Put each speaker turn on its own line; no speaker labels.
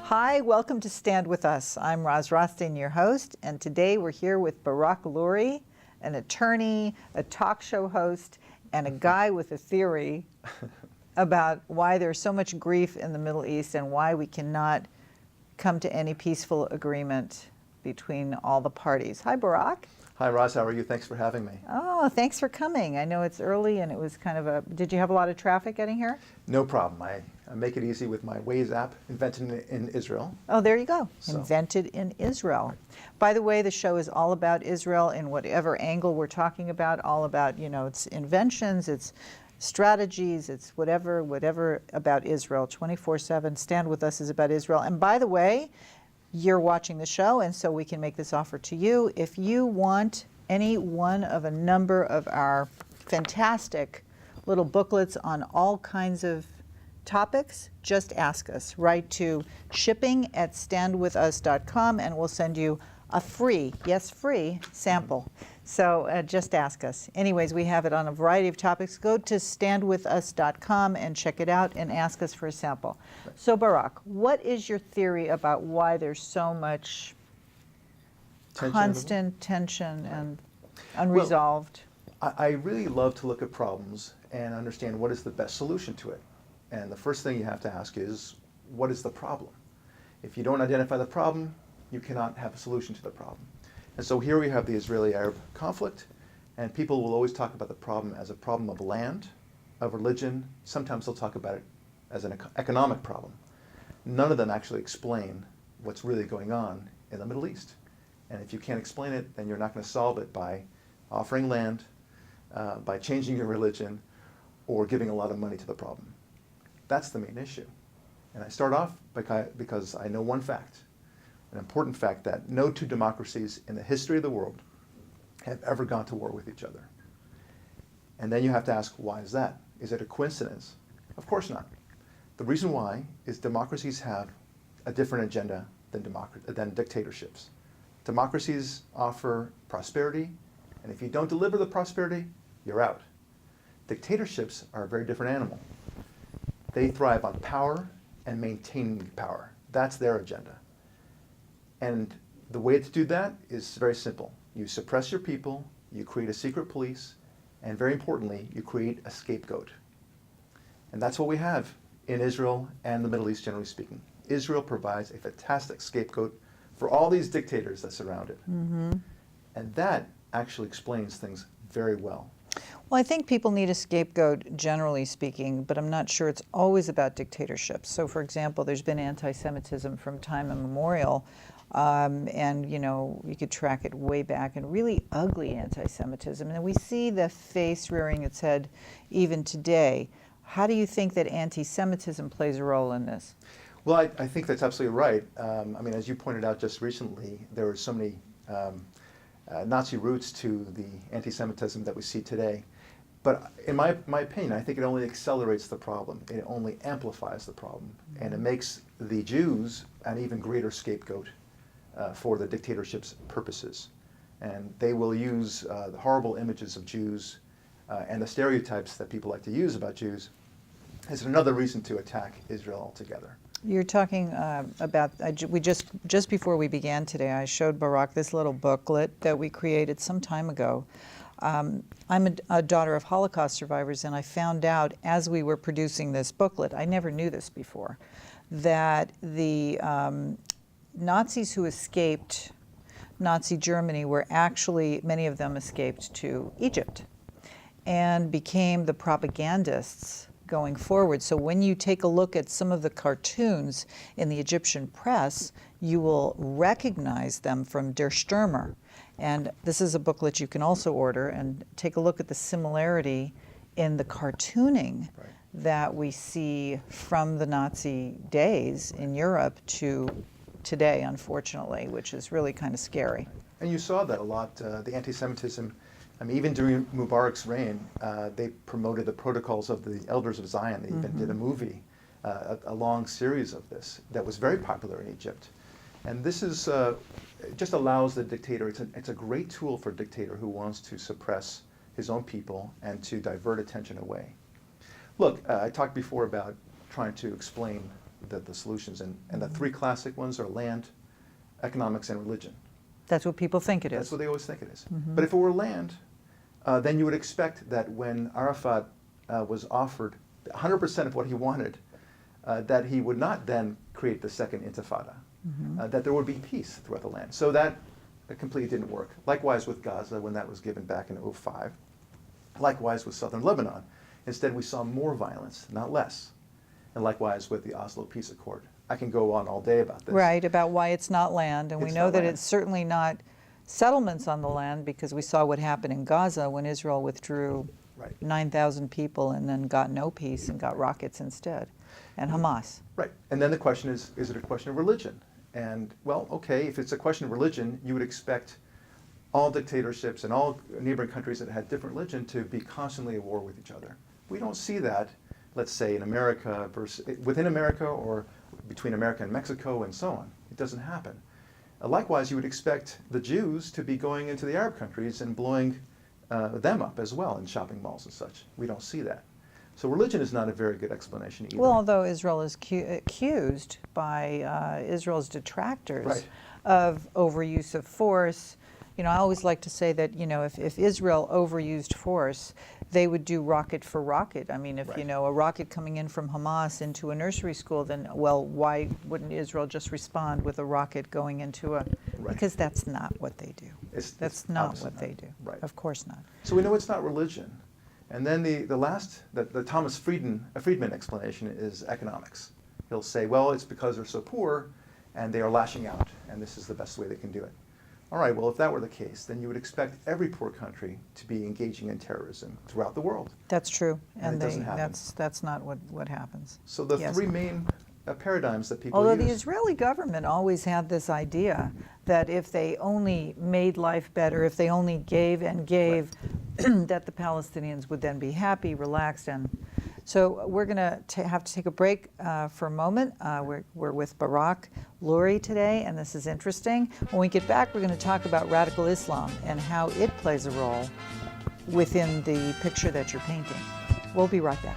Hi, welcome to Stand With Us. I'm Roz Rothstein, your host, and today we're here with Barak Lurie, an attorney, a talk show host, and a guy with a theory about why there's so much grief in the Middle East and why we cannot come to any peaceful agreement between all the parties. Hi, Barak.
Hi, Roz. How are you? Thanks for having me.
Oh, thanks for coming. I know it's early and it was kind of a... Did you have a lot of traffic getting here?
No problem. I make it easy with my Waze app, invented in Israel.
Oh, there you go.
So.
Invented in Israel. By the way, the show is all about Israel in whatever angle we're talking about, all about, its inventions, its strategies, it's whatever about Israel, 24/7. Stand With Us is about Israel. And by the way, you're watching the show, and so we can make this offer to you. If you want any one of a number of our fantastic little booklets on all kinds of topics, just ask us. Write to shipping@standwithus.com and we'll send you a free, yes, free sample. So just ask us. Anyways, we have it on a variety of topics. Go to standwithus.com and check it out and ask us for a sample. So Barak, what is your theory about why there's so much constant tension and unresolved?
Well, I really love to look at problems and understand what is the best solution to it. And the first thing you have to ask is, what is the problem? If you don't identify the problem, you cannot have a solution to the problem. And so here we have the Israeli-Arab conflict, and people will always talk about the problem as a problem of land, of religion. Sometimes they'll talk about it as an economic problem. None of them actually explain what's really going on in the Middle East. And if you can't explain it, then you're not going to solve it by offering land, by changing your religion, or giving a lot of money to the problem. That's the main issue. And I start off because I know one fact, an important fact, that no two democracies in the history of the world have ever gone to war with each other. And then you have to ask, why is that? Is it a coincidence? Of course not. The reason why is democracies have a different agenda than dictatorships. Democracies offer prosperity, and if you don't deliver the prosperity, you're out. Dictatorships are a very different animal. They thrive on power and maintaining power. That's their agenda. And the way to do that is very simple. You suppress your people, you create a secret police, and very importantly, you create a scapegoat. And that's what we have in Israel and the Middle East, generally speaking. Israel provides a fantastic scapegoat for all these dictators that surround it. Mm-hmm. And that actually explains things very well.
Well, I think people need a scapegoat, generally speaking, but I'm not sure it's always about dictatorships. So, for example, there's been anti-Semitism from time immemorial, and, you could track it way back, and really ugly anti-Semitism. And we see the face rearing its head even today. How do you think that anti-Semitism plays a role in this?
Well, I think that's absolutely right. As you pointed out just recently, there were so many Nazi roots to the anti-Semitism that we see today. But in my opinion, I think it only accelerates the problem. It only amplifies the problem. And it makes the Jews an even greater scapegoat for the dictatorship's purposes. And they will use the horrible images of Jews and the stereotypes that people like to use about Jews as another reason to attack Israel altogether.
You're talking about, we just before we began today, I showed Barak this little booklet that we created some time ago. I'm a daughter of Holocaust survivors, and I found out as we were producing this booklet, I never knew this before, that the Nazis who escaped Nazi Germany were actually, many of them escaped to Egypt and became the propagandists going forward. So when you take a look at some of the cartoons in the Egyptian press, you will recognize them from Der Stürmer. And this is a booklet you can also order, and take a look at the similarity in the cartooning that we see from the Nazi days in Europe to today, unfortunately, which is really kind of scary.
And you saw that a lot, the anti-Semitism. Even during Mubarak's reign, they promoted the protocols of the Elders of Zion. They even did a movie, a long series of this that was very popular in Egypt. And this is it just allows the dictator, it's a great tool for a dictator who wants to suppress his own people and to divert attention away. Look, I talked before about trying to explain the solutions, and the three classic ones are land, economics, and religion.
That's what people think it is.
That's what they always think it is. But if it were land, then you would expect that when Arafat was offered 100% of what he wanted, that he would not then create the second intifada, that there would be peace throughout the land. So that completely didn't work. Likewise with Gaza when that was given back in 2005. Likewise with southern Lebanon. Instead we saw more violence, not less. And likewise with the Oslo Peace Accord. I can go on all day about this.
Right, about why it's not land, and we
It's
know
not
that
land.
it's certainly not settlements on the land, because we saw what happened in Gaza when Israel withdrew
Right.
9,000 people and then got no peace and got rockets instead, and Hamas.
Right. And then the question is it a question of religion? And, well, okay, if it's a question of religion, you would expect all dictatorships and all neighboring countries that had different religion to be constantly at war with each other. We don't see that, let's say, in America versus within America or between America and Mexico and so on. It doesn't happen. Likewise, you would expect the Jews to be going into the Arab countries and blowing them up as well in shopping malls and such. We don't see that. So religion is not a very good explanation either.
Well, although Israel is accused by Israel's detractors
Right.
of overuse of force. You know, I always like to say that, you know, if Israel overused force, they would do rocket for rocket. I mean, if,
Right.
you know, a rocket coming in from Hamas into a nursery school, then, well, why wouldn't Israel just respond with a rocket going into a...
Right.
Because that's not what they do. That's not
obviously
what
not.
they do.
Right.
Of course not.
So we know it's not religion. And then the Thomas Friedman explanation is economics. He'll say, well, it's because they're so poor and they are lashing out, and this is the best way they can do it. All right, well, if that were the case, then you would expect every poor country to be engaging in terrorism throughout the world.
That's true.
And it doesn't happen.
That's not what happens.
So the
Yes.
three main paradigms that people
Although
use.
the Israeli government always had this idea that if they only made life better, if they only gave and gave, that the Palestinians would then be happy, relaxed, and so we're going to have to take a break for a moment. We're with Barak Lurie today, and this is interesting. When we get back, we're going to talk about radical Islam and how it plays a role within the picture that you're painting. We'll be right back.